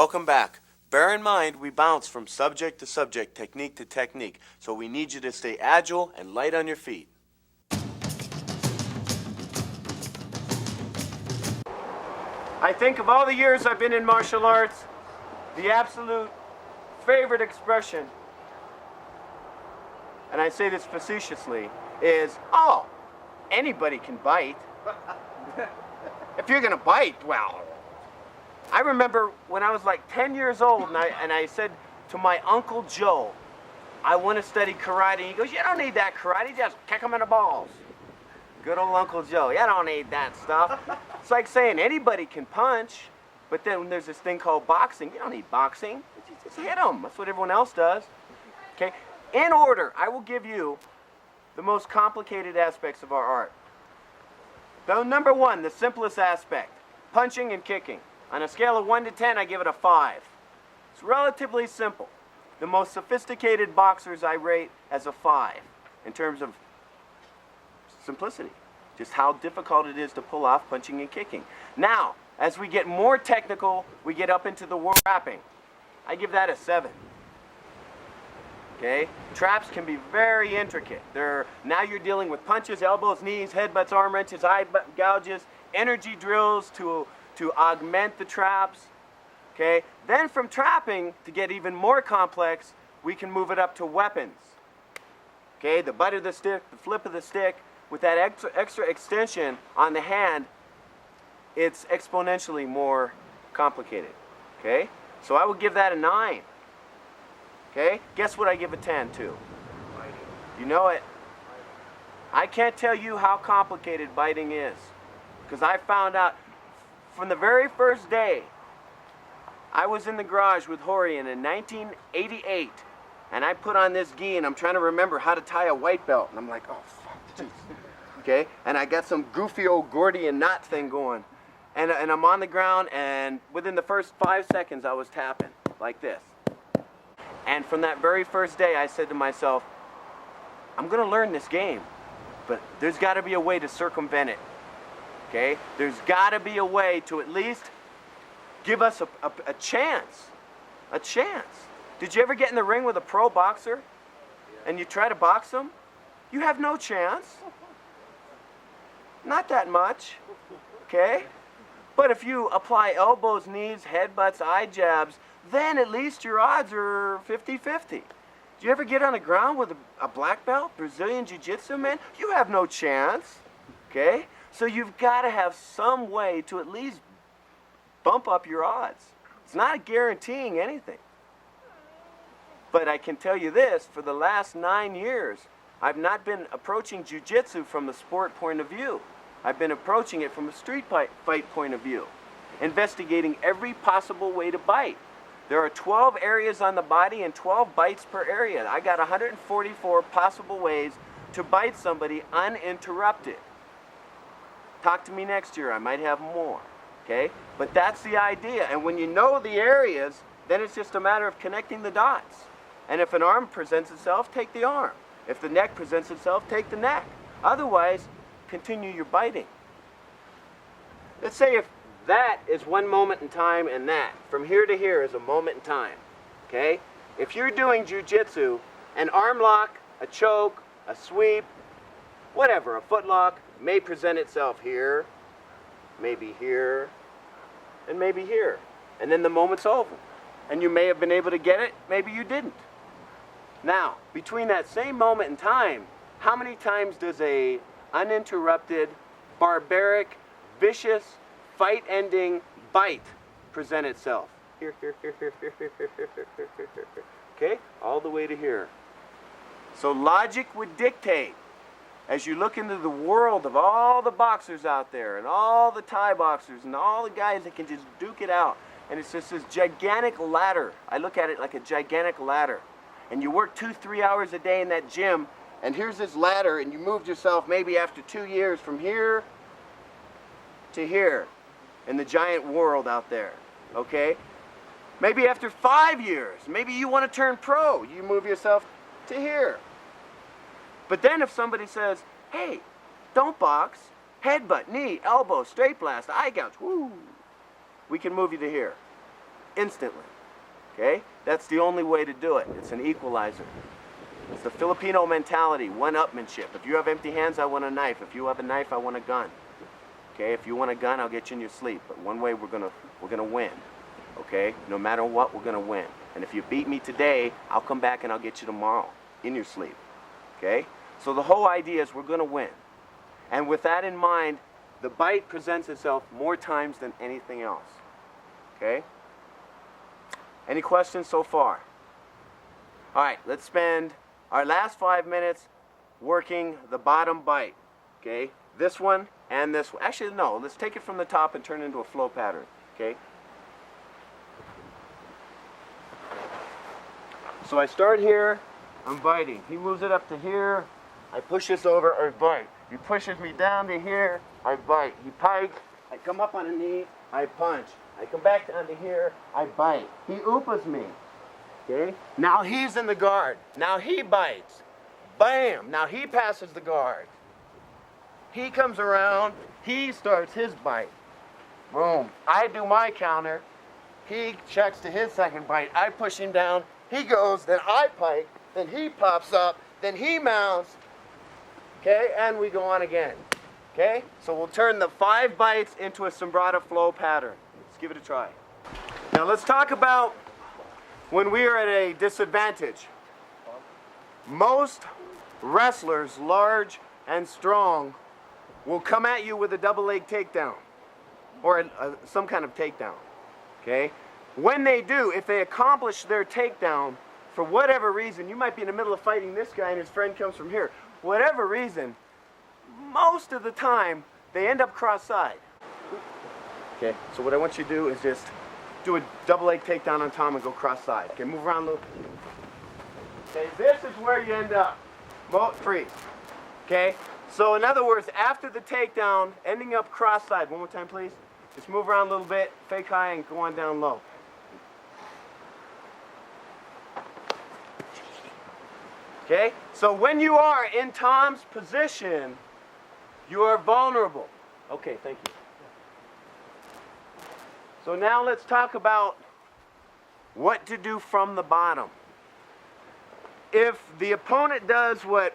Welcome back. Bear in mind, we bounce from subject to subject, technique to technique, so we need you to stay agile and light on your feet. I think of all the years I've been in martial arts, the absolute favorite expression, and I say this facetiously, is, oh, anybody can bite. If you're gonna bite, well, I remember when I was like 10 years old and I said to my Uncle Joe, I want to study karate. He goes, you don't need that karate, just kick them in the balls. Good old Uncle Joe, you don't need that stuff. It's like saying anybody can punch, but then there's this thing called boxing. You don't need boxing, just hit them. That's what everyone else does. Okay, in order, I will give you the most complicated aspects of our art. So number one, the simplest aspect, punching and kicking. On a scale of 1 to 10, I give it a 5. It's relatively simple. The most sophisticated boxers I rate as a 5 in terms of simplicity, just how difficult it is to pull off punching and kicking. Now, as we get more technical, we get up into the wrapping. I give that a 7. Okay? Traps can be very intricate. Now you're dealing with punches, elbows, knees, headbutts, arm wrenches, eye gouges, energy drills to augment the traps. Okay? Then from trapping, to get even more complex, we can move it up to weapons. Okay? The butt of the stick, the flip of the stick, with that extra extension on the hand, it's exponentially more complicated. Okay? So I would give that a 9. Okay? Guess what I give a 10 to? You know it. I can't tell you how complicated biting is, because I found out from the very first day. I was in the garage with Horian in 1988, and I put on this gi, and I'm trying to remember how to tie a white belt, and I'm like, oh, fuck, geez. Okay? And I got some goofy old Gordian knot thing going, and I'm on the ground, and within the first 5 seconds, I was tapping like this. And from that very first day, I said to myself, I'm going to learn this game, but there's got to be a way to circumvent it. Okay? There's got to be a way to at least give us a chance. A chance. Did you ever get in the ring with a pro boxer and you try to box him? You have no chance. Not that much. Okay? But if you apply elbows, knees, headbutts, eye jabs, then at least your odds are 50-50. Did you ever get on the ground with a black belt, Brazilian Jiu-Jitsu, man? You have no chance. Okay? So you've got to have some way to at least bump up your odds. It's not guaranteeing anything. But I can tell you this, for the last 9 years, I've not been approaching Jiu-Jitsu from the sport point of view. I've been approaching it from a street fight point of view, investigating every possible way to bite. There are 12 areas on the body and 12 bites per area. I got 144 possible ways to bite somebody uninterrupted. Talk to me next year, I might have more, okay? But that's the idea, and when you know the areas, then it's just a matter of connecting the dots. And if an arm presents itself, take the arm. If the neck presents itself, take the neck. Otherwise, continue your biting. Let's say if that is one moment in time and that, from here to here is a moment in time, okay? If you're doing Jiu-Jitsu, an arm lock, a choke, a sweep, whatever, a foot lock, may present itself here, maybe here, and maybe here. And then the moment's over. And you may have been able to get it, maybe you didn't. Now, between that same moment in time, how many times does a uninterrupted, barbaric, vicious, fight-ending bite present itself? Here, here, here, here, here, here, here, here, here, here, here, here. Okay? All the way to here. So logic would dictate, as you look into the world of all the boxers out there, and all the Thai boxers, and all the guys that can just duke it out, and it's just this gigantic ladder. I look at it like a gigantic ladder. And you work 2-3 hours a day in that gym, and here's this ladder, and you moved yourself maybe after 2 years from here to here in the giant world out there, okay? Maybe after 5 years, maybe you want to turn pro, you move yourself to here. But then if somebody says, hey, don't box, headbutt, knee, elbow, straight blast, eye gouge, woo, we can move you to here. instantly. Okay? That's the only way to do it. It's an equalizer. It's the Filipino mentality, one-upmanship. If you have empty hands, I want a knife. If you have a knife, I want a gun. Okay? If you want a gun, I'll get you in your sleep. But one way we're gonna win. Okay? No matter what, we're gonna win. And if you beat me today, I'll come back and I'll get you tomorrow in your sleep. Okay? So the whole idea is we're gonna win. And with that in mind, the bite presents itself more times than anything else. Okay? Any questions so far? All right, let's spend our last 5 minutes working the bottom bite. Okay? This one and this one. Actually, no, let's take it from the top and turn it into a flow pattern. Okay? So I start here, I'm biting. He moves it up to here, I push this over, I bite. He pushes me down to here, I bite. He pikes, I come up on a knee, I punch. I come back down to here, I bite. He oopas me. Okay? Now he's in the guard. Now he bites. Bam! Now he passes the guard. He comes around, he starts his bite. Boom. I do my counter. He checks to his second bite. I push him down. He goes, then I pike, then he pops up, then he mounts. Okay, and we go on again. Okay, so we'll turn the 5 bites into a sombrata flow pattern. Let's give it a try. Now let's talk about when we are at a disadvantage. Most wrestlers, large and strong, will come at you with a double leg takedown or some kind of takedown. Okay? When they do, if they accomplish their takedown, for whatever reason, you might be in the middle of fighting this guy and his friend comes from here. Whatever reason, most of the time, they end up cross-side. Okay, so what I want you to do is just do a double leg takedown on Tom and go cross-side. Okay, move around a little. Okay, this is where you end up. Freeze. Okay, so in other words, after the takedown, ending up cross-side. One more time, please. Just move around a little bit, fake high, and go on down low. Okay, so when you are in Tom's position, you are vulnerable. Okay, thank you. So now let's talk about what to do from the bottom. If the opponent does what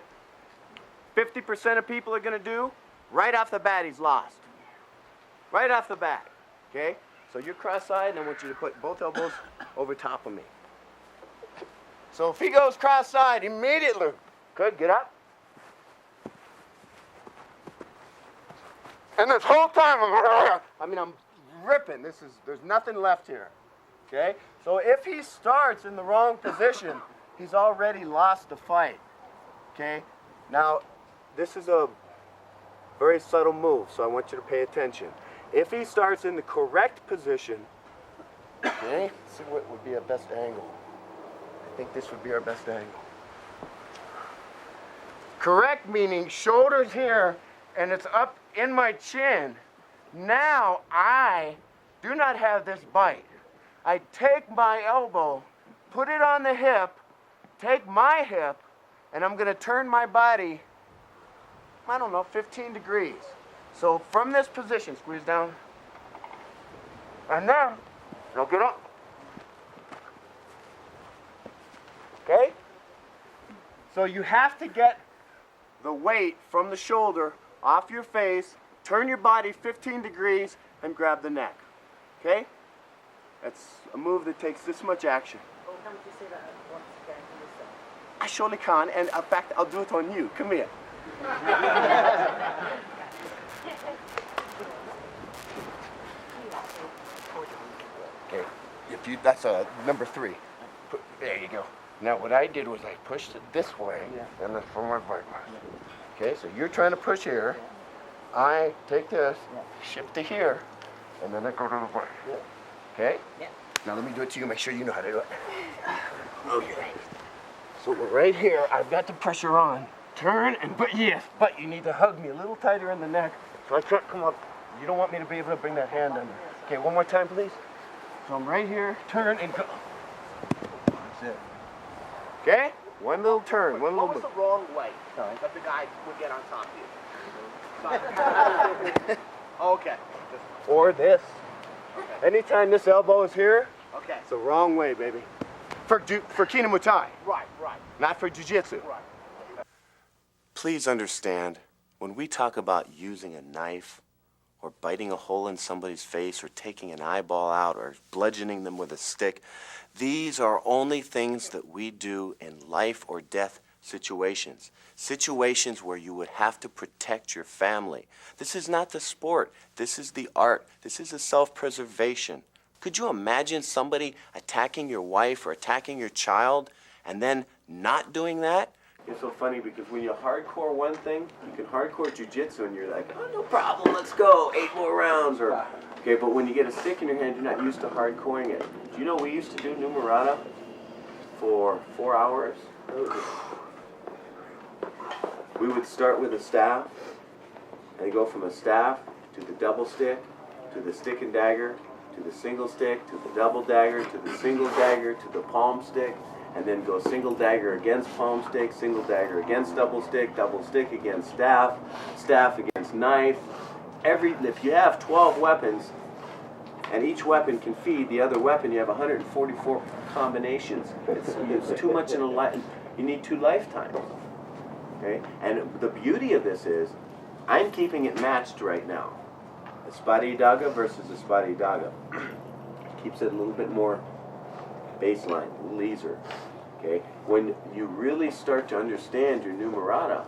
50% of people are going to do, right off the bat he's lost. Right off the bat. Okay? So you're cross-side and I want you to put both elbows over top of me. So if he goes cross-side immediately, good, get up. And this whole time, I'm ripping. There's nothing left here. Okay? So if he starts in the wrong position, he's already lost the fight. Okay? Now, this is a very subtle move, so I want you to pay attention. If he starts in the correct position, okay, let's see what would be our best angle. I think this would be our best angle. Correct meaning shoulders here and it's up in my chin. Now I do not have this bite. I take my elbow, put it on the hip, take my hip, and I'm going to turn my body, 15 degrees. So from this position, squeeze down. And now get up. Okay? So you have to get the weight from the shoulder off your face, turn your body 15 degrees, and grab the neck. Okay? That's a move that takes this much action. Oh, can't you say that once again to yourself? I surely can, and in fact, I'll do it on you. Come here. Okay, that's number 3. There you go. Now what I did was I pushed it this way, and then from my bite. Okay, so you're trying to push here. I take this, shift to here, and then I go to the bite. Okay? Yeah. Now let me do it to you. Make sure you know how to do it. Okay. So we're right here. I've got the pressure on. Turn and but you need to hug me a little tighter in the neck so I can't come up. You don't want me to be able to bring that hand under. Okay, one more time, please. So I'm right here. Turn and go. That's it. Okay? One little turn. One little. What was the wrong way that the guy would get on top of you? Okay. Or this. Okay. Anytime this elbow is here, Okay. It's the wrong way, baby. For Kinamutai, Right, right, not for Jiu-Jitsu. right. Please understand, when we talk about using a knife or biting a hole in somebody's face or taking an eyeball out or bludgeoning them with a stick, these are only things that we do in life or death situations. Situations where you would have to protect your family. This is not the sport. This is the art. This is a self-preservation. Could you imagine somebody attacking your wife or attacking your child and then not doing that? It's so funny because when you hardcore one thing, you can hardcore jiu-jitsu and you're like, oh, no problem, let's go, 8 more rounds. Or, okay, but when you get a stick in your hand, you're not used to hardcoring it. Do you know we used to do numerata for 4 hours? We would start with a staff and go from a staff to the double stick, to the stick and dagger, to the single stick, to the double dagger, to the single dagger, to the palm stick, and then go single dagger against palm stick, single dagger against double stick against staff, staff against knife. If you have 12 weapons, and each weapon can feed the other weapon, you have 144 combinations. It's too much in a life. You need 2 lifetimes. Okay? And the beauty of this is, I'm keeping it matched right now. Espada Daga versus Espada Daga. Keeps it a little bit more baseline, a little easier. Okay? When you really start to understand your numerata,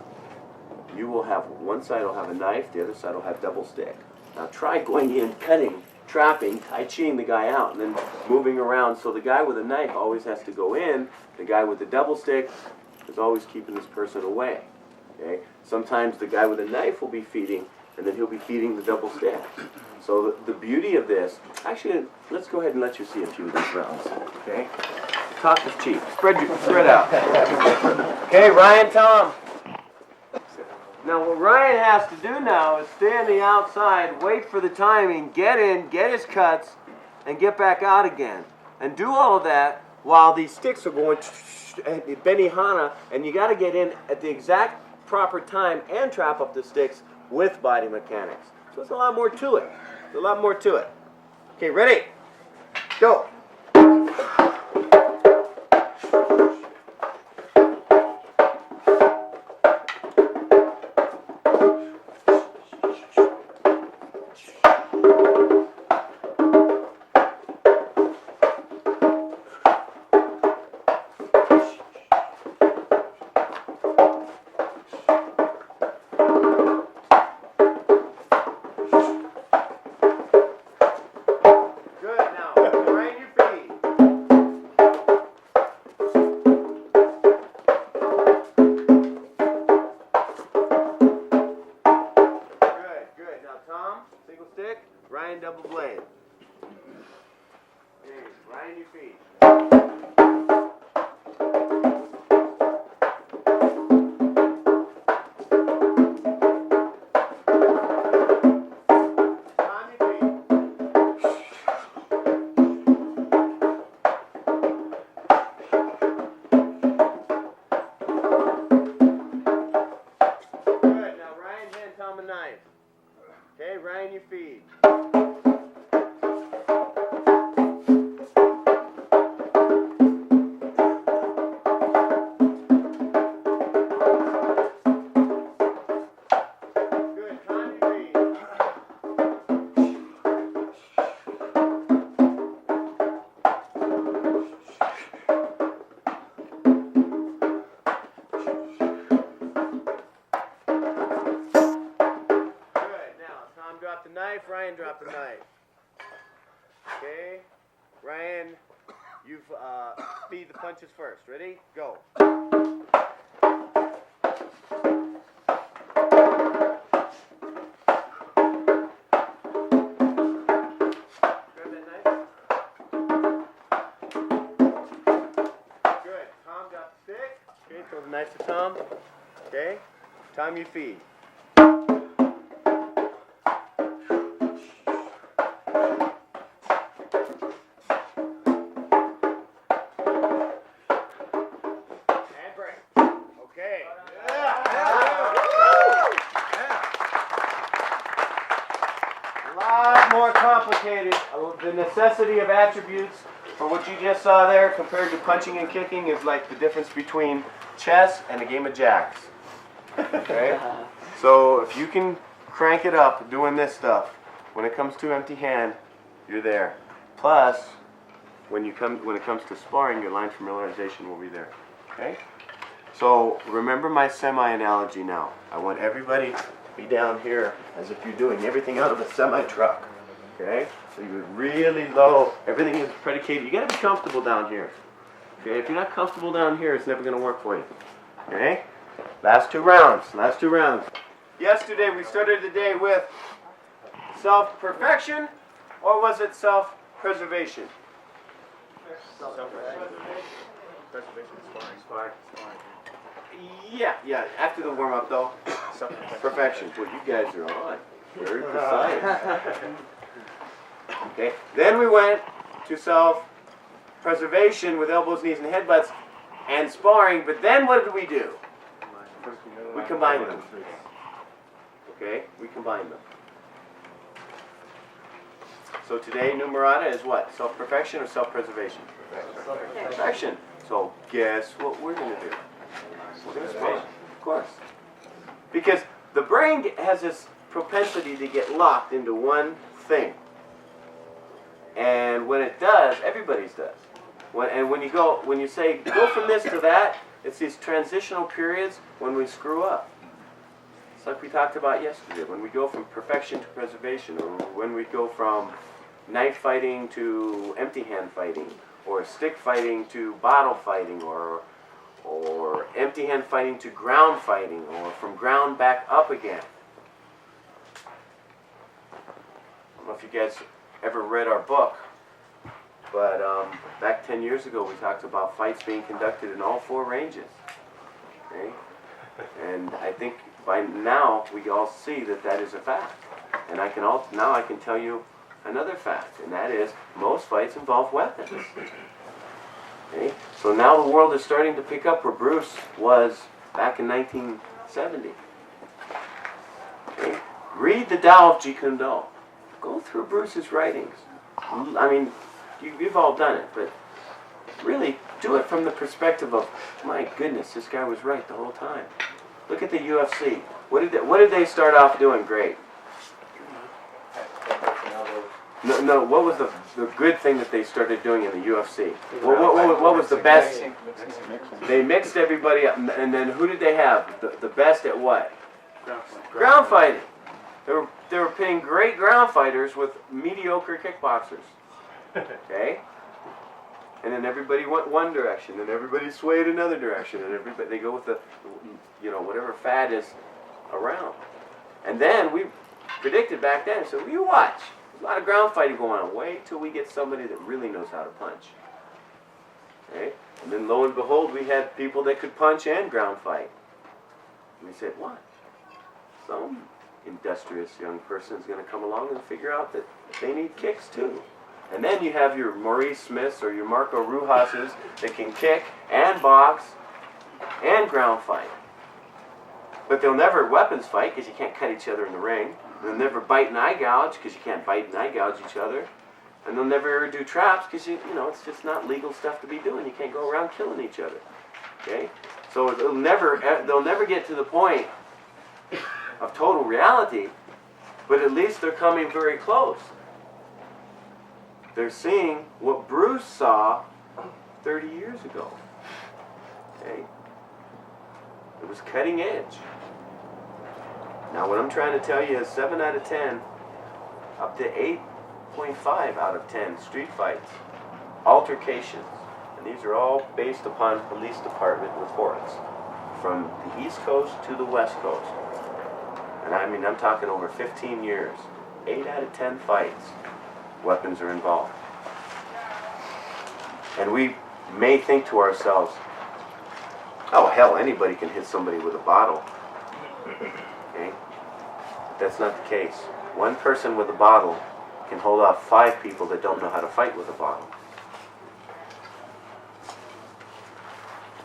you will have, one side will have a knife, the other side will have double stick. Now try going in, cutting, trapping, tai chiing the guy out, and then moving around. So the guy with a knife always has to go in. The guy with the double stick is always keeping this person away. Okay? Sometimes the guy with a knife will be feeding, and then he'll be feeding the double stick. So the beauty of this, actually, let's go ahead and let you see a few of these rounds. Okay? Talk is cheap. Spread out. Okay, Ryan, Tom. Now what Ryan has to do now is stay on the outside, wait for the timing, get in, get his cuts, and get back out again. And do all of that while these sticks are going Benihana, and you got to get in at the exact proper time and trap up the sticks with body mechanics. So there's a lot more to it. There's a lot more to it. Okay, ready? Go. Ryan double blade. Okay, Ryan your feet. On your feet. Good, now Ryan hand Tom a knife. Okay, Ryan your feet. Drop the knife, Ryan drop the knife. Okay, Ryan, you feed the punches first. Ready? Go. Grab that knife. Good. Tom drop the stick. Okay, throw the knife to Tom. Okay, Tom, you feed. A lot more complicated. The necessity of attributes for what you just saw there compared to punching and kicking is like the difference between chess and a game of jacks. Okay? So if you can crank it up doing this stuff, when it comes to empty hand, you're there. Plus, when it comes to sparring, your line familiarization will be there. Okay? So remember my semi-analogy now. I want everybody to be down here as if you're doing everything out of a semi-truck. Okay? So you're really low. Everything is predicated. You got to be comfortable down here. Okay? If you're not comfortable down here, it's never going to work for you. Okay? Last two rounds. Last two rounds. Yesterday we started the day with self-perfection, or was it self-preservation? Preservation, sparring. Yeah. After the warm-up, though. Perfection. Well, you guys are on. Very precise. Okay. Then we went to self-preservation with elbows, knees, and headbutts, and sparring. But then what did we do? We combined them. Okay. We combined them. So today, numerata is what? Self-perfection or self-preservation? Perfection. So guess what we're going to do? We're going to spar. Of course. Because the brain has this propensity to get locked into one thing. And when it does, everybody's does. When you say go from this to that, it's these transitional periods when we screw up. It's like we talked about yesterday, when we go from perfection to preservation, or when we go from knife fighting to empty hand fighting, or stick fighting to bottle fighting, or empty hand fighting to ground fighting, or from ground back up again. I don't know if you guys ever read our book, but back 10 years ago we talked about fights being conducted in all four ranges. Okay? And I think by now we all see that is a fact. And now I can tell you another fact, and that is most fights involve weapons. Okay? So now the world is starting to pick up where Bruce was back in 1970. Okay? Read the Tao of Jeet Kune Do. Go through Bruce's writings. I mean, you've all done it, but really do it from the perspective of, my goodness, this guy was right the whole time. Look at the UFC. What did they start off doing great? No. What was the good thing that they started doing in the UFC? What was the best? They mixed everybody up, and then who did they have? The best at what? Ground fighting. They were pitting great ground fighters with mediocre kickboxers. Okay? And then everybody went one direction, and everybody swayed another direction, and they go with the, whatever fad is around. And then we predicted back then, so you watch. There's a lot of ground fighting going on. Wait till we get somebody that really knows how to punch. Okay? And then lo and behold, we had people that could punch and ground fight. And we said, what? Some industrious young person is going to come along and figure out that they need kicks too. And then you have your Maurice Smiths or your Marco Rujases that can kick and box and ground fight. But they'll never weapons fight because you can't cut each other in the ring. They'll never bite and eye gouge because you can't bite and eye gouge each other. And they'll never ever do traps because it's just not legal stuff to be doing. You can't go around killing each other. Okay? So they'll never get to the point of total reality, but at least they're coming very close. They're seeing what Bruce saw 30 years ago. Okay? It was cutting edge. Now what I'm trying to tell you is 7 out of 10, up to 8.5 out of 10 street fights, altercations, and these are all based upon police department reports from the East Coast to the West Coast. And I'm talking over 15 years. 8 out of 10 fights, weapons are involved. And we may think to ourselves, oh hell, anybody can hit somebody with a bottle. Okay? But that's not the case. One person with a bottle can hold off 5 people that don't know how to fight with a bottle.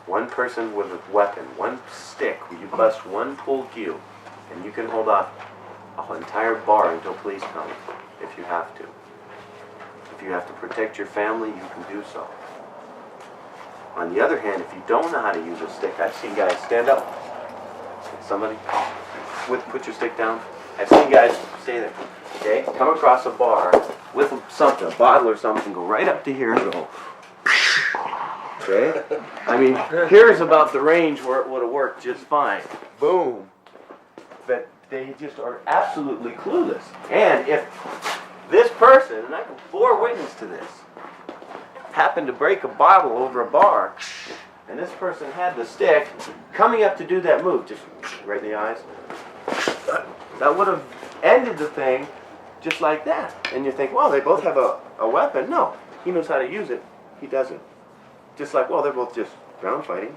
One person with a weapon, one stick, where you bust one pull cue, and you can hold off an entire bar until police come, if you have to. If you have to protect your family, you can do so. On the other hand, if you don't know how to use a stick, I've seen guys stand up. Somebody, put your stick down. I've seen guys stay there, okay? Come across a bar with something, a bottle or something, go right up to here and go, okay? I mean, here's about the range where it would have worked just fine. Boom. But they just are absolutely clueless. And if this person, and I can bore witness to this, happened to break a bottle over a bar, and this person had the stick coming up to do that move, just right in the eyes, that would have ended the thing just like that. And you think, well, they both have a weapon. No, he knows how to use it. He doesn't. Just like, well, they're both just ground fighting.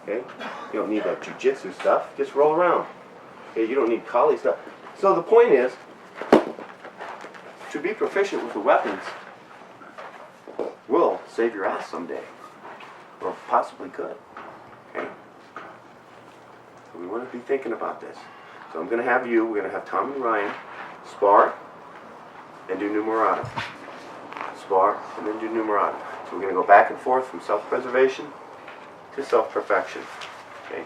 Okay? You don't need that Jiu-Jitsu stuff. Just roll around. Okay? You don't need Kali stuff. So the point is, to be proficient with the weapons will save your ass someday. Or possibly could. Okay? So we want to be thinking about this. So I'm going to have we're going to have Tom and Ryan spar and do numerata. Spar and then do numerata. So we're going to go back and forth from self-preservation to self-perfection. Okay?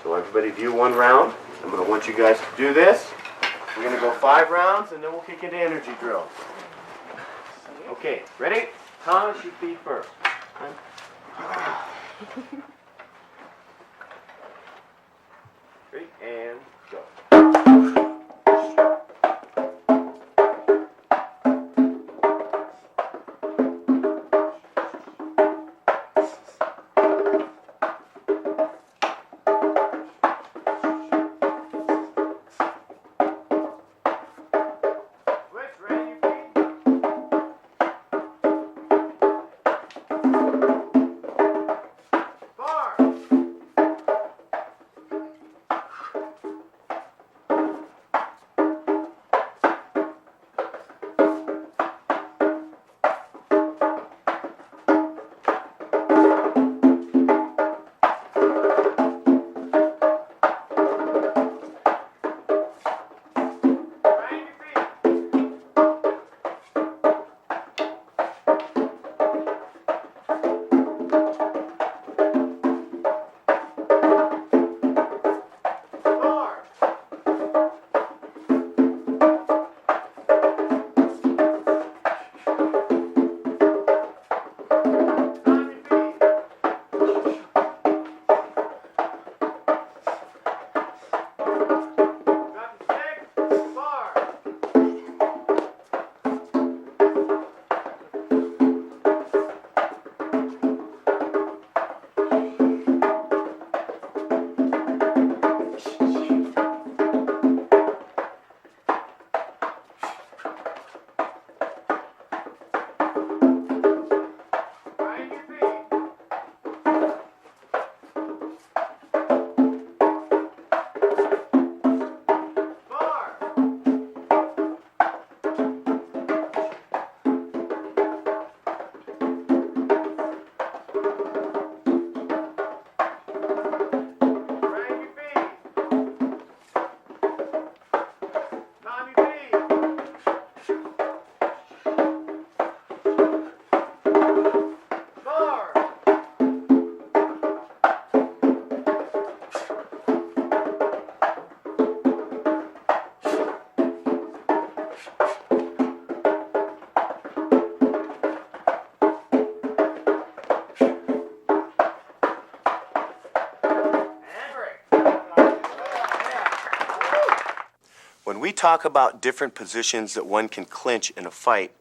So everybody view one round. I'm going to want you guys to do this. We're going to go 5 rounds and then we'll kick into energy drills. Okay, ready? Tom, shoot feet first. Ready? And go. When we talk about different positions that one can clinch in a fight,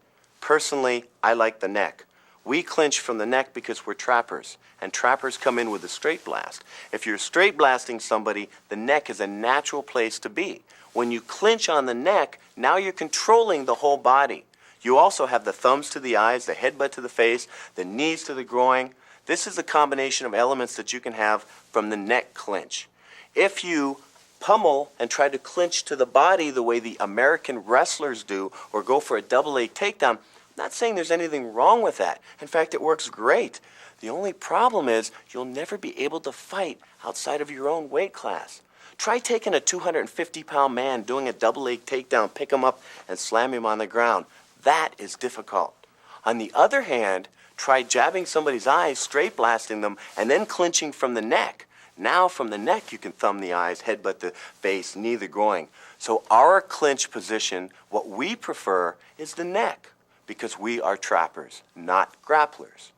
personally, I like the neck. We clinch from the neck because we're trappers, and trappers come in with a straight blast. If you're straight blasting somebody, the neck is a natural place to be. When you clinch on the neck, now you're controlling the whole body. You also have the thumbs to the eyes, the headbutt to the face, the knees to the groin. This is a combination of elements that you can have from the neck clinch. If you pummel and try to clinch to the body the way the American wrestlers do, or go for a double leg takedown, I'm not saying there's anything wrong with that. In fact, it works great. The only problem is you'll never be able to fight outside of your own weight class. Try taking a 250-pound man doing a double leg takedown, pick him up and slam him on the ground. That is difficult. On the other hand, try jabbing somebody's eyes, straight blasting them, and then clinching from the neck. Now from the neck you can thumb the eyes, headbutt the face, knee the groin. So our clinch position, what we prefer is the neck, because we are trappers, not grapplers.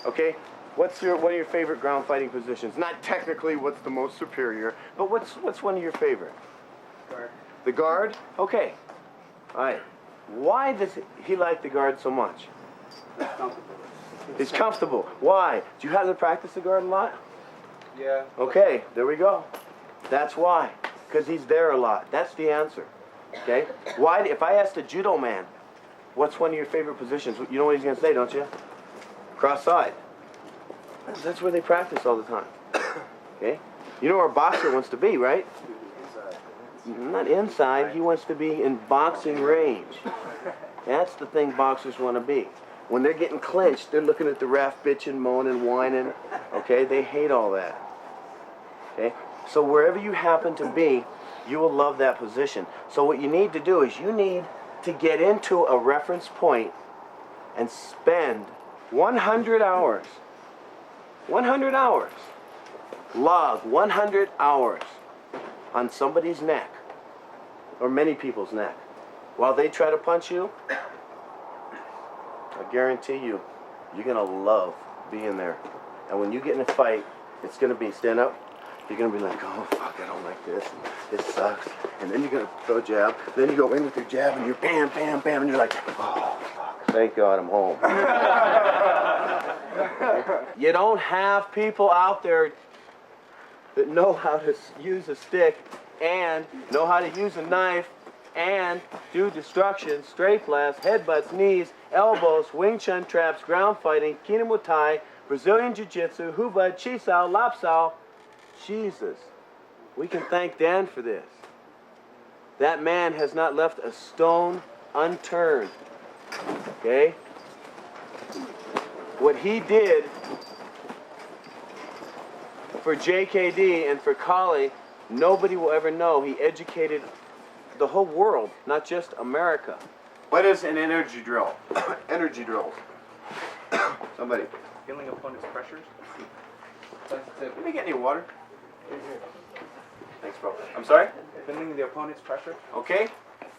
Okay, what are your favorite ground fighting positions? Not technically what's the most superior, but what's one of your favorite? Guard. The guard? Okay. All right. Why does he like the guard so much? He's comfortable. Why? Do you have to practice the guard a lot? Yeah. Okay, there we go. That's why. Because he's there a lot. That's the answer. Okay? Why? If I asked a judo man, what's one of your favorite positions? You know what he's going to say, don't you? Cross-side. That's where they practice all the time. Okay? You know where a boxer wants to be, right? Not inside. He wants to be in boxing range. That's the thing boxers want to be. When they're getting clinched, they're looking at the ref, bitching, moaning, whining. Okay? They hate all that. Okay? So wherever you happen to be, you will love that position. So what you need to do is you need to get into a reference point and spend 100 hours. 100 hours. Log 100 hours on somebody's neck, or many people's neck, while they try to punch you. I guarantee you, you're going to love being there. And when you get in a fight, it's going to be stand up. You're going to be like, oh, fuck, I don't like this. This sucks. And then you're going to throw a jab. Then you go in with your jab, and you're bam, bam, bam. And you're like, oh, fuck, thank God I'm home. You don't have people out there that know how to use a stick and know how to use a knife and do destruction, straight blasts, headbutts, knees, elbows, Wing Chun traps, ground fighting, Kina Muay Thai, Brazilian Jiu-Jitsu, Hubud, Chisao, Lapsao. Jesus, we can thank Dan for this. That man has not left a stone unturned. Okay? What he did for JKD and for Kali, nobody will ever know. He educated the whole world, not just America. What is an energy drill? Energy drills. Somebody. Feeling opponent's pressures. Let me get any water. Thanks, bro. I'm sorry? Feeling the opponent's pressure. Okay.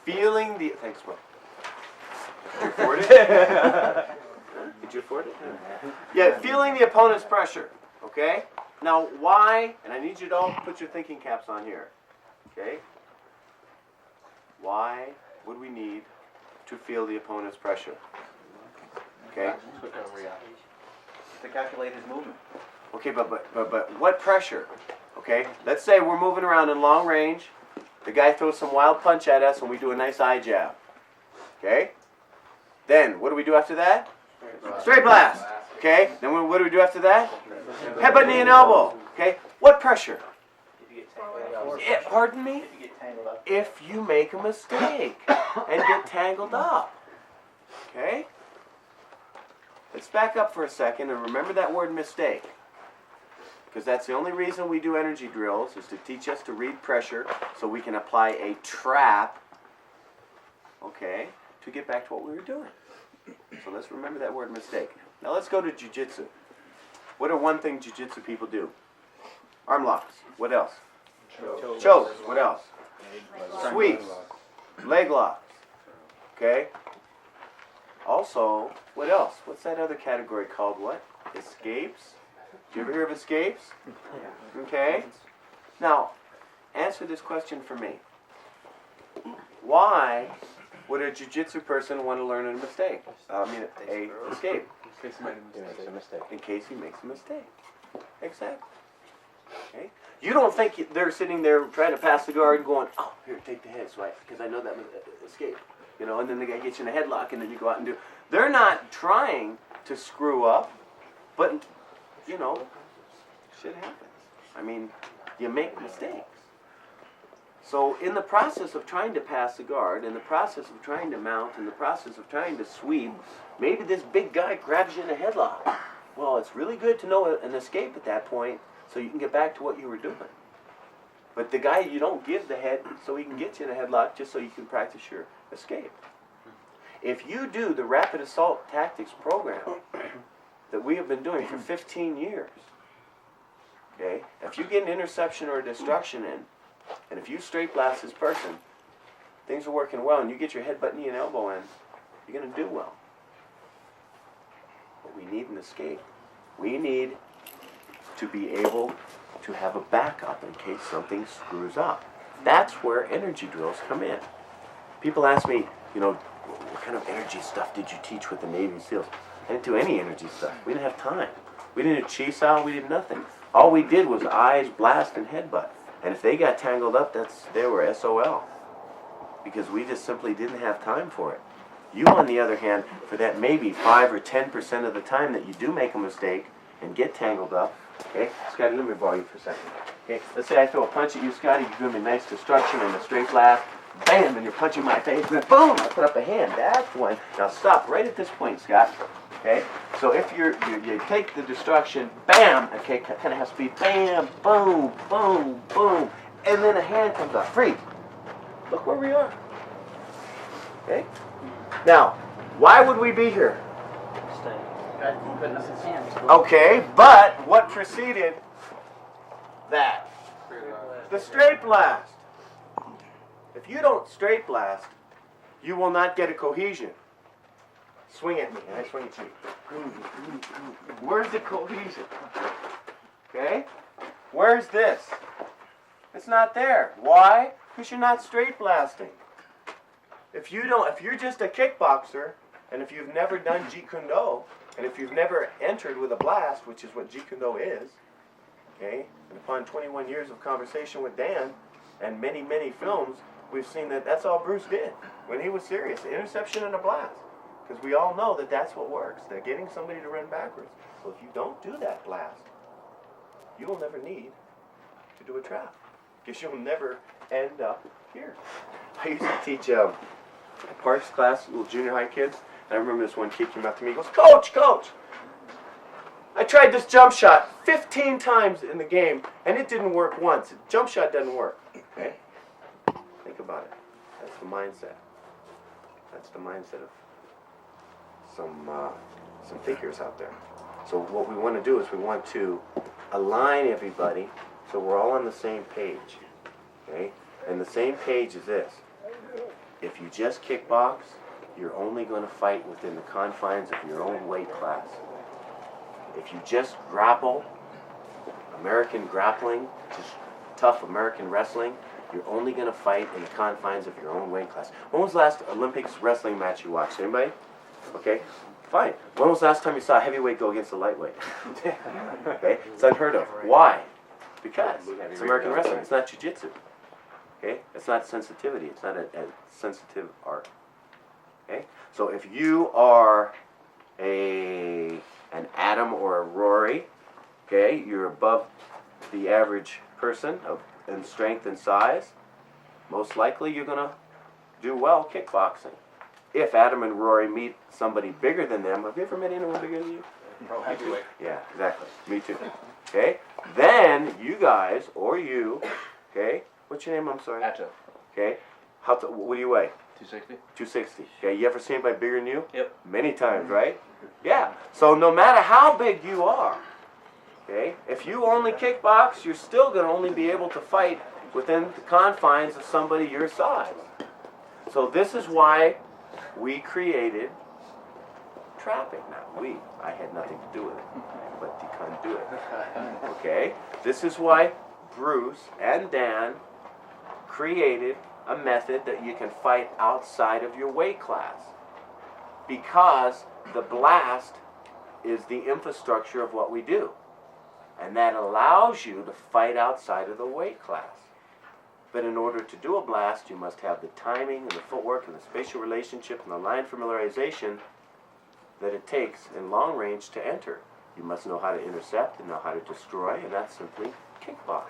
Feeling the... Thanks, bro. Did you afford it? Did you afford it? Yeah, feeling the opponent's pressure. Okay? Now, why... And I need you to all put your thinking caps on here. Okay? Why would we need to feel the opponent's pressure? Okay? To calculate his movement. Okay, but what pressure? Okay, let's say we're moving around in long range. The guy throws some wild punch at us and we do a nice eye jab. Okay? Then, what do we do after that? Straight blast. Okay? Then what do we do after that? Headbutt, knee, and elbow. Okay? What pressure? Pardon me? If you make a mistake and get tangled up. Okay? Let's back up for a second and remember that word mistake. Because that's the only reason we do energy drills, is to teach us to read pressure so we can apply a trap, okay, to get back to what we were doing. So let's remember that word mistake. Now let's go to Jiu-Jitsu. What are one thing Jiu-Jitsu people do? Arm locks. What else? Chokes. What else? Sweeps. Leg locks. Okay? Also, what else? What's that other category called? What? Escapes? Did you ever hear of escapes? Okay. Now, answer this question for me. Why would a jiu-jitsu person want to learn a mistake? A escape. In case he makes a mistake. In case he makes a mistake. Exactly. Okay. You don't think they're sitting there trying to pass the guard and going, oh, here, take the head, so because I know that escape. You know, and then the guy gets you in a headlock, and then you go out and do. They're not trying to screw up, but, you know, shit happens. I mean, you make mistakes. So in the process of trying to pass the guard, in the process of trying to mount, in the process of trying to sweep, maybe this big guy grabs you in a headlock. Well, it's really good to know an escape at that point so you can get back to what you were doing. But the guy, you don't give the head so he can get you in a headlock just so you can practice your escape. If you do the Rapid Assault Tactics program that we have been doing for 15 years, okay, if you get an interception or a destruction in, and if you straight blast this person, things are working well, and you get your headbutt, knee, and elbow in, you're going to do well. But we need an escape. We need to be able to have a backup in case something screws up. That's where energy drills come in. People ask me, what kind of energy stuff did you teach with the Navy SEALs? I didn't do any energy stuff. We didn't have time. We didn't do chi sao, we did nothing. All we did was eyes, blast, and headbutt. And if they got tangled up, they were SOL. Because we just simply didn't have time for it. You, on the other hand, for that maybe 5 or 10% of the time that you do make a mistake and get tangled up, okay, Scotty, let me borrow you for a second. Okay, let's say I throw a punch at you, Scotty, you're giving me nice destruction and a straight blast, bam, and you're punching my face, and boom, I put up a hand. That's when. Now stop right at this point, Scott. Okay, so if you take the destruction, bam, okay, kind of have speed, bam, boom, boom, boom, and then a hand comes up, free. Look where we are. Okay. Now, why would we be here? Okay, but what preceded that? The straight blast. If you don't straight blast, you will not get a cohesion. Swing at me, and I swing at you. Where's the cohesion? Okay? Where's this? It's not there. Why? Because you're not straight blasting. If you're just a kickboxer, and if you've never done Jeet Kune Do, and if you've never entered with a blast, which is what Jeet Kune Do is, okay, and upon 21 years of conversation with Dan, and many, many films, we've seen that that's all Bruce did when he was serious, an interception and a blast. Because we all know that that's what works. They're getting somebody to run backwards. So if you don't do that blast, you will never need to do a trap. Because you'll never end up here. I used to teach a parks class, little junior high kids. And I remember this one kid came up to me. He goes, Coach, I tried this jump shot 15 times in the game, and it didn't work once. Jump shot doesn't work. Okay? Think about it. That's the mindset. That's the mindset of some thinkers out there. So what we want to do is we want to align everybody so we're all on the same page. Okay? And the same page is this. If you just kickbox, you're only going to fight within the confines of your own weight class. If you just grapple, American grappling, just tough American wrestling, you're only going to fight in the confines of your own weight class. When was the last Olympics wrestling match you watched? Anybody? Okay, fine. When was the last time you saw a heavyweight go against a lightweight? Okay, it's unheard of. Why? Because it's American wrestling. It's not Jiu-Jitsu. Okay, it's not sensitivity. It's not a sensitive art. Okay, so if you are an Adam or a Rory, okay, you're above the average person in strength and size. Most likely, you're gonna do well kickboxing. If Adam and Rory meet somebody bigger than them, have you ever met anyone bigger than you? Pro heavyweight. Yeah, exactly. Me too. Okay? Then you guys, or you, okay? What's your name? I'm sorry. Atta. Okay? What do you weigh? 260. 260. Okay, you ever seen anybody bigger than you? Yep. Many times, right? Yeah. So no matter how big you are, okay, if you only kickbox, you're still going to only be able to fight within the confines of somebody your size. So this is why we created trapping. Now, I had nothing to do with it, but you couldn't do it. Okay? This is why Bruce and Dan created a method that you can fight outside of your weight class. Because the blast is the infrastructure of what we do. And that allows you to fight outside of the weight class. But in order to do a blast, you must have the timing and the footwork and the spatial relationship and the line familiarization that it takes in long range to enter. You must know how to intercept and know how to destroy, and that's simply kickbox.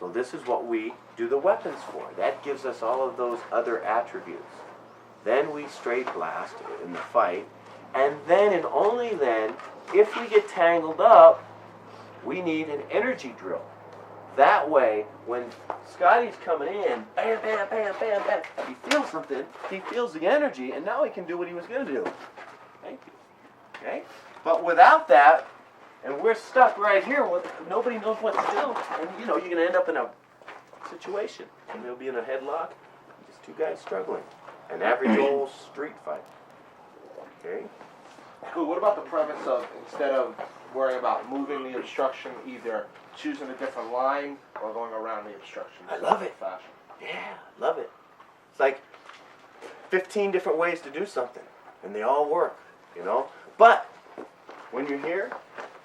So this is what we do the weapons for. That gives us all of those other attributes. Then we straight blast in the fight, and then and only then, if we get tangled up, we need an energy drill. That way, when Scotty's coming in, bam, bam, bam, bam, bam, he feels something, he feels the energy, and now he can do what he was going to do. Thank you. Okay? But without that, and we're stuck right here, nobody knows what to do, and you know, you're going to end up in a situation. And you'll be in a headlock, just two guys struggling. An average old street fight. Okay? Cool. What about the premise of, instead of worrying about moving the obstruction, either choosing a different line or going around the obstruction? I love it. Fashion. Yeah, love it. It's like 15 different ways to do something, and they all work, you know? But when you're here,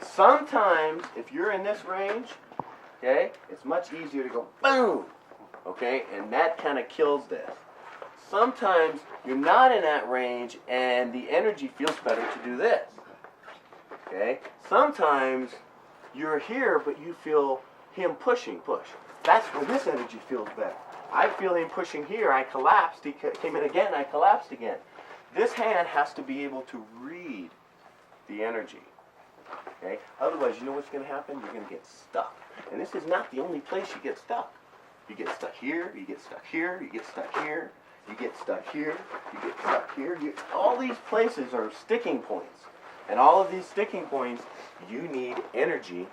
sometimes if you're in this range, okay, it's much easier to go boom, okay, and that kind of kills this. Sometimes you're not in that range and the energy feels better to do this, okay? Sometimes you're here but you feel him push. That's when this energy feels better. I feel him pushing here, I collapsed, he came in again, I collapsed again. This hand has to be able to read the energy, okay? Otherwise, you know what's going to happen? You're going to get stuck. And this is not the only place you get stuck. You get stuck here, you get stuck here, you get stuck here, you get stuck here, you get stuck here. All these places are sticking points. And all of these sticking points, you need energy,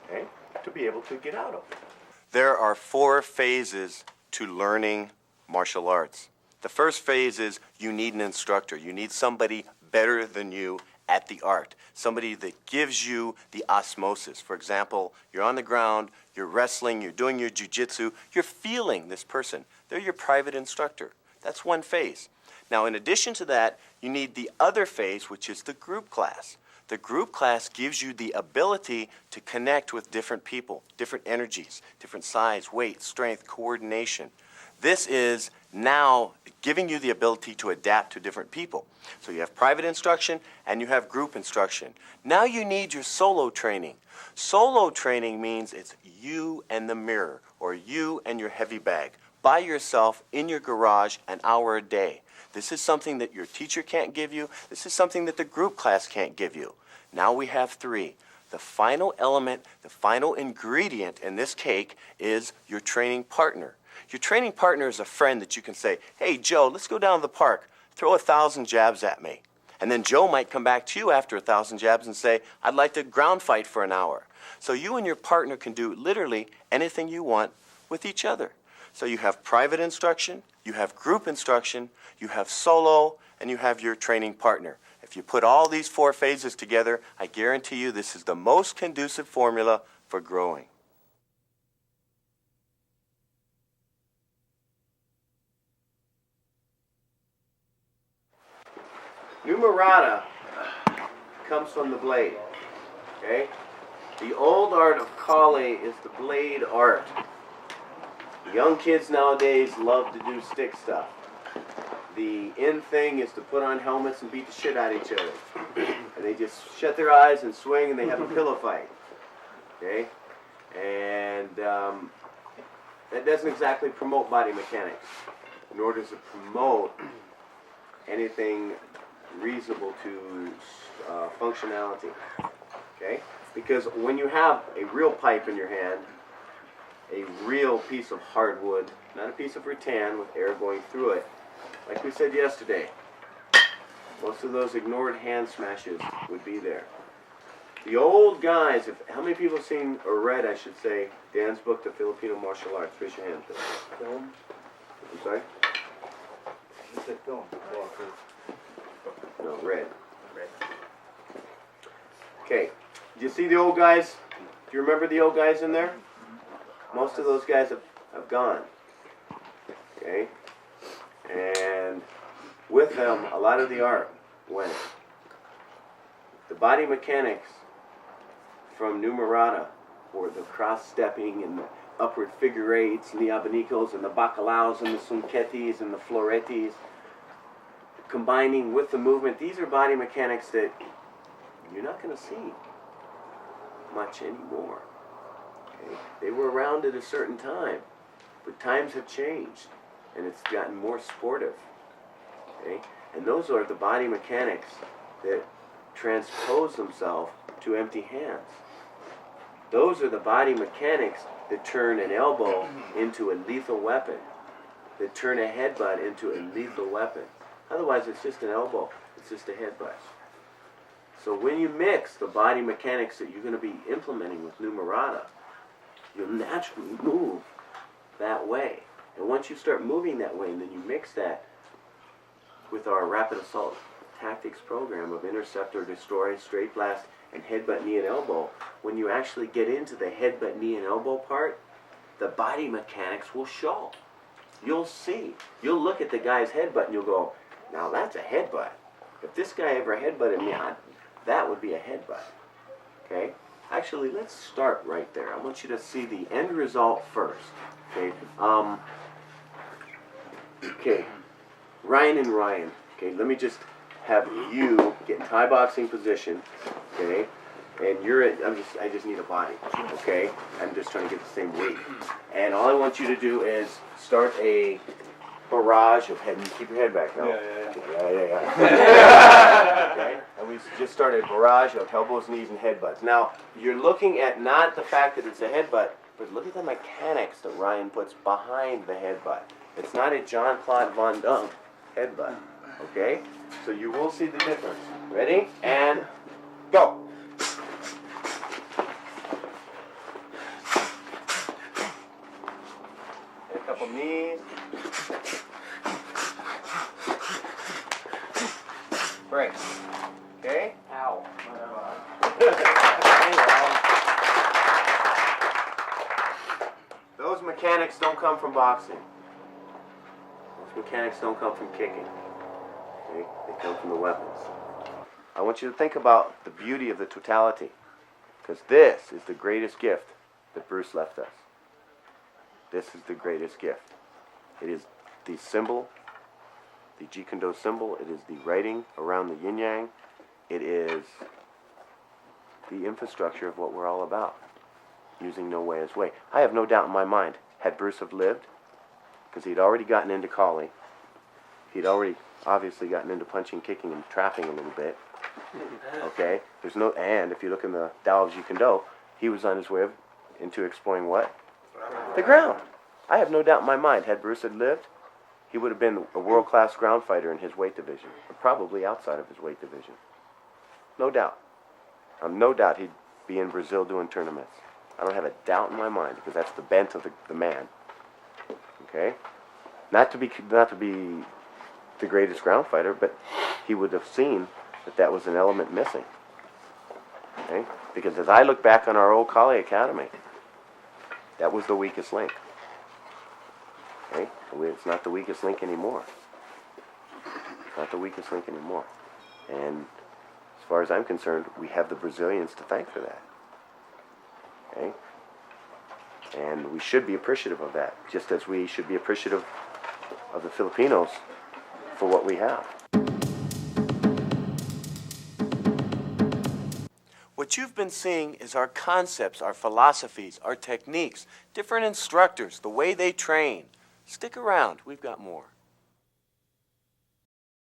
okay, to be able to get out of. There are 4 phases to learning martial arts. The first phase is you need an instructor. You need somebody better than you at the art. Somebody that gives you the osmosis. For example, you're on the ground, you're wrestling, you're doing your jiu-jitsu, you're feeling this person. They're your private instructor. That's one phase. Now, in addition to that, you need the other phase, which is the group class. The group class gives you the ability to connect with different people, different energies, different size, weight, strength, coordination. This is now giving you the ability to adapt to different people. So you have private instruction and you have group instruction. Now you need your solo training. Solo training means it's you and the mirror, or you and your heavy bag, by yourself in your garage an hour a day. This is something that your teacher can't give you. This is something that the group class can't give you. Now we have 3. The final element, the final ingredient in this cake is your training partner. Your training partner is a friend that you can say, hey, Joe, let's go down to the park. Throw 1,000 jabs at me. And then Joe might come back to you after 1,000 jabs and say, I'd like to ground fight for an hour. So you and your partner can do literally anything you want with each other. So you have private instruction, you have group instruction, you have solo, and you have your training partner. If you put all these 4 phases together, I guarantee you this is the most conducive formula for growing. Numerata comes from the blade, okay? The old art of Kale is the blade art. The young kids nowadays love to do stick stuff. The in thing is to put on helmets and beat the shit out of each other. And they just shut their eyes and swing and they have a pillow fight, okay? And that doesn't exactly promote body mechanics, nor does it promote anything reasonable to functionality, okay? Because when you have a real pipe in your hand, a real piece of hardwood, not a piece of rattan with air going through it, like we said yesterday, most of those ignored hand smashes would be there. The old guys, how many people have seen, or read, I should say, Dan's book, The Filipino Martial Arts? Raise your hand, please. Film? I'm sorry? You said film. No, red. Okay. Do you see the old guys? Do you remember the old guys in there? Most of those guys have gone. Okay? And with them, a lot of the art went. The body mechanics from Numerata, or the cross-stepping and the upward figure eights and the abanicos and the bacalaos and the sunketis and the floretis, combining with the movement, these are body mechanics that you're not going to see much anymore. Okay? They were around at a certain time, but times have changed and it's gotten more sportive. Okay? And those are the body mechanics that transpose themselves to empty hands. Those are the body mechanics that turn an elbow into a lethal weapon, that turn a headbutt into a lethal weapon. Otherwise, it's just an elbow. It's just a headbutt. So when you mix the body mechanics that you're going to be implementing with New Murata, you'll naturally move that way. And once you start moving that way, and then you mix that with our rapid assault tactics program of intercept or destroy, straight blast, and headbutt, knee, and elbow, when you actually get into the headbutt, knee, and elbow part, the body mechanics will show. You'll see. You'll look at the guy's headbutt and you'll go, now that's a headbutt. If this guy ever headbutted me, that would be a headbutt. Okay? Actually, let's start right there. I want you to see the end result first. Okay? Okay. Ryan and Ryan. Okay, let me just have you get in Thai boxing position. Okay? And you're at, I just need a body. Okay? I'm just trying to get the same weight. And all I want you to do is start a barrage of head, and keep your head back now. Yeah. Okay? And we just started a barrage of elbows, knees, and headbutts. Now, you're looking at not the fact that it's a headbutt, but look at the mechanics that Ryan puts behind the headbutt. It's not a Jean-Claude Van Damme headbutt. Okay? So you will see the difference. Ready? And go. And a couple knees. Break. Okay? Ow. Those mechanics don't come from boxing. Those mechanics don't come from kicking. Okay? They come from the weapons. I want you to think about the beauty of the totality, because this is the greatest gift that Bruce left us. This is the greatest gift. It is the symbol, the Jeet Kune Do symbol. It is the writing around the yin yang. It is the infrastructure of what we're all about, using no way as way. I have no doubt in my mind, had Bruce have lived, because he'd already gotten into Kali, he'd already obviously gotten into punching, kicking, and trapping a little bit. Okay? There's no, and if you look in the Tao of Jeet Kune Do, he was on his way into exploring what? The ground. I have no doubt in my mind, had Bruce had lived, he would have been a world-class ground fighter in his weight division, or probably outside of his weight division. No doubt. No doubt he'd be in Brazil doing tournaments. I don't have a doubt in my mind, because that's the bent of the man. Okay? Not to be the greatest ground fighter, but he would have seen that that was an element missing. Okay? Because as I look back on our old Kali Academy, that was the weakest link. Okay? It's not the weakest link anymore. It's not the weakest link anymore. And as far as I'm concerned, we have the Brazilians to thank for that. Okay? And we should be appreciative of that, just as we should be appreciative of the Filipinos for what we have. What you've been seeing is our concepts, our philosophies, our techniques, different instructors, the way they train. Stick around, we've got more.